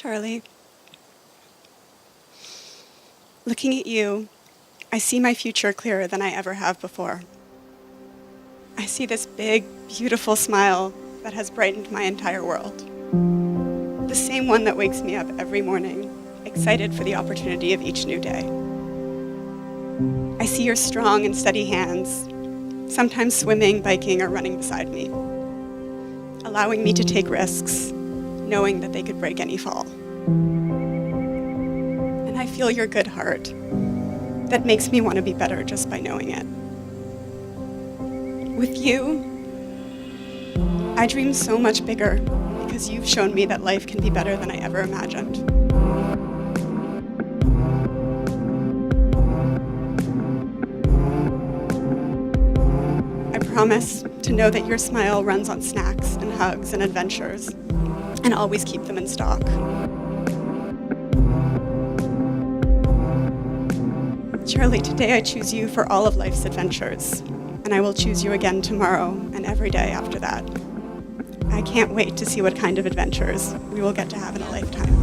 Charlie, looking at you, I see my future clearer than I ever have before. I see this big, beautiful smile that has brightened my entire world. The same one that wakes me up every morning, excited for the opportunity of each new day. I see your strong and steady hands, sometimes swimming, biking, or running beside me, allowing me to take risks, knowing that they could break any fall. And I feel your good heart that makes me want to be better just by knowing it. With you, I dream so much bigger because you've shown me that life can be better than I ever imagined. I promise to know that your smile runs on snacks and hugs and adventures, and always keep them in stock. Charlie, today I choose you for all of life's adventures, and I will choose you again tomorrow and every day after that. I can't wait to see what kind of adventures we will get to have in a lifetime.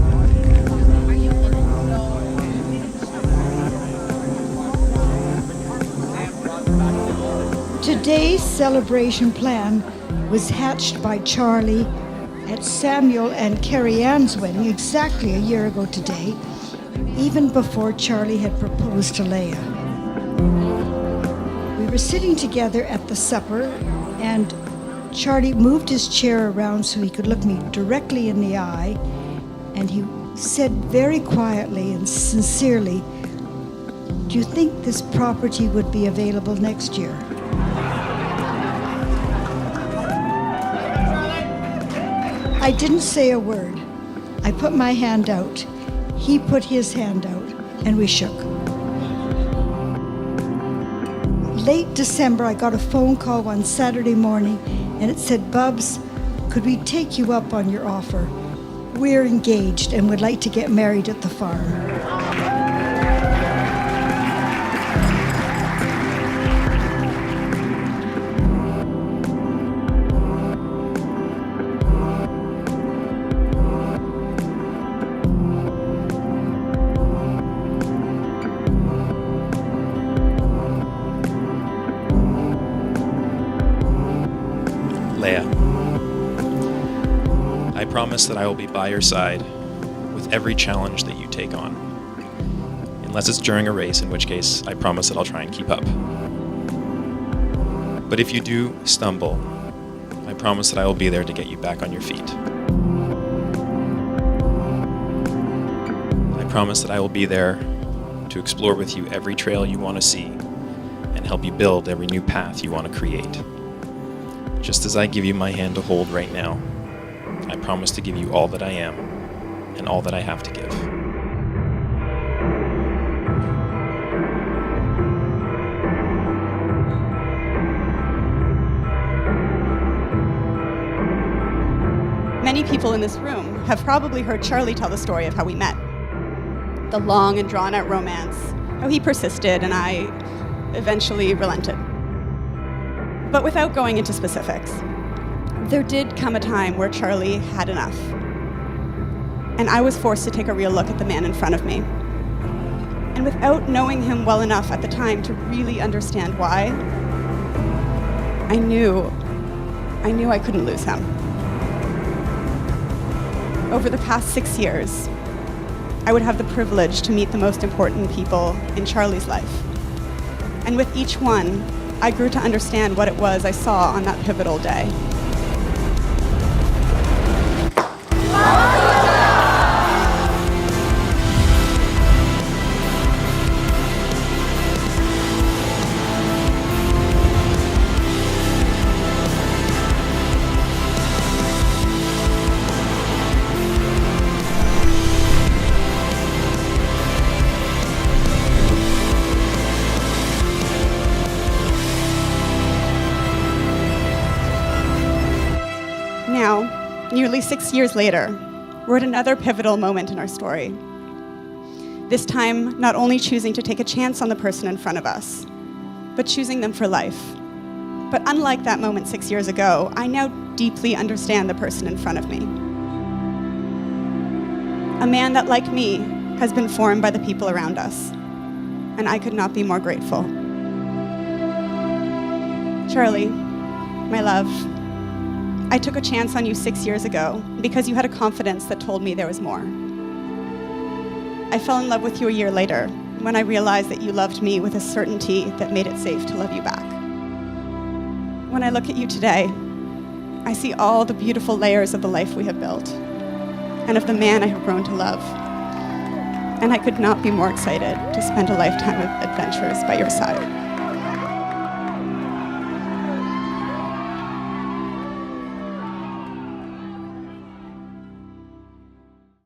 Today's celebration plan was hatched by Charlie at Samuel and Carrie Ann's wedding exactly a year ago today, even before Charlie had proposed to Laya. We were sitting together at the supper, and Charlie moved his chair around so he could look me directly in the eye, and he said very quietly and sincerely, "Do you think this property would be available next year?" I didn't say a word. I put my hand out. He put his hand out, and we shook. Late December, I got a phone call one Saturday morning, and it said, "Bubs, could we take you up on your offer? We're engaged and would like to get married at the farm." Laya, I promise that I will be by your side with every challenge that you take on. Unless it's during a race, in which case I promise that I'll try and keep up. But if you do stumble, I promise that I will be there to get you back on your feet. I promise that I will be there to explore with you every trail you want to see and help you build every new path you want to create. Just as I give you my hand to hold right now, I promise to give you all that I am and all that I have to give. Many people in this room have probably heard Charlie tell the story of how we met. The long and drawn-out romance, how he persisted and I eventually relented. But without going into specifics, there did come a time where Charlie had enough. And I was forced to take a real look at the man in front of me. And without knowing him well enough at the time to really understand why, I knew I couldn't lose him. Over the past 6 years, I would have the privilege to meet the most important people in Charlie's life. And with each one, I grew to understand what it was I saw on that pivotal day. Now, nearly 6 years later, we're at another pivotal moment in our story. This time, not only choosing to take a chance on the person in front of us, but choosing them for life. But unlike that moment 6 years ago, I now deeply understand the person in front of me. A man that, like me, has been formed by the people around us. And I could not be more grateful. Charlie, my love, I took a chance on you 6 years ago because you had a confidence that told me there was more. I fell in love with you a year later when I realized that you loved me with a certainty that made it safe to love you back. When I look at you today, I see all the beautiful layers of the life we have built and of the man I have grown to love. And I could not be more excited to spend a lifetime of adventures by your side.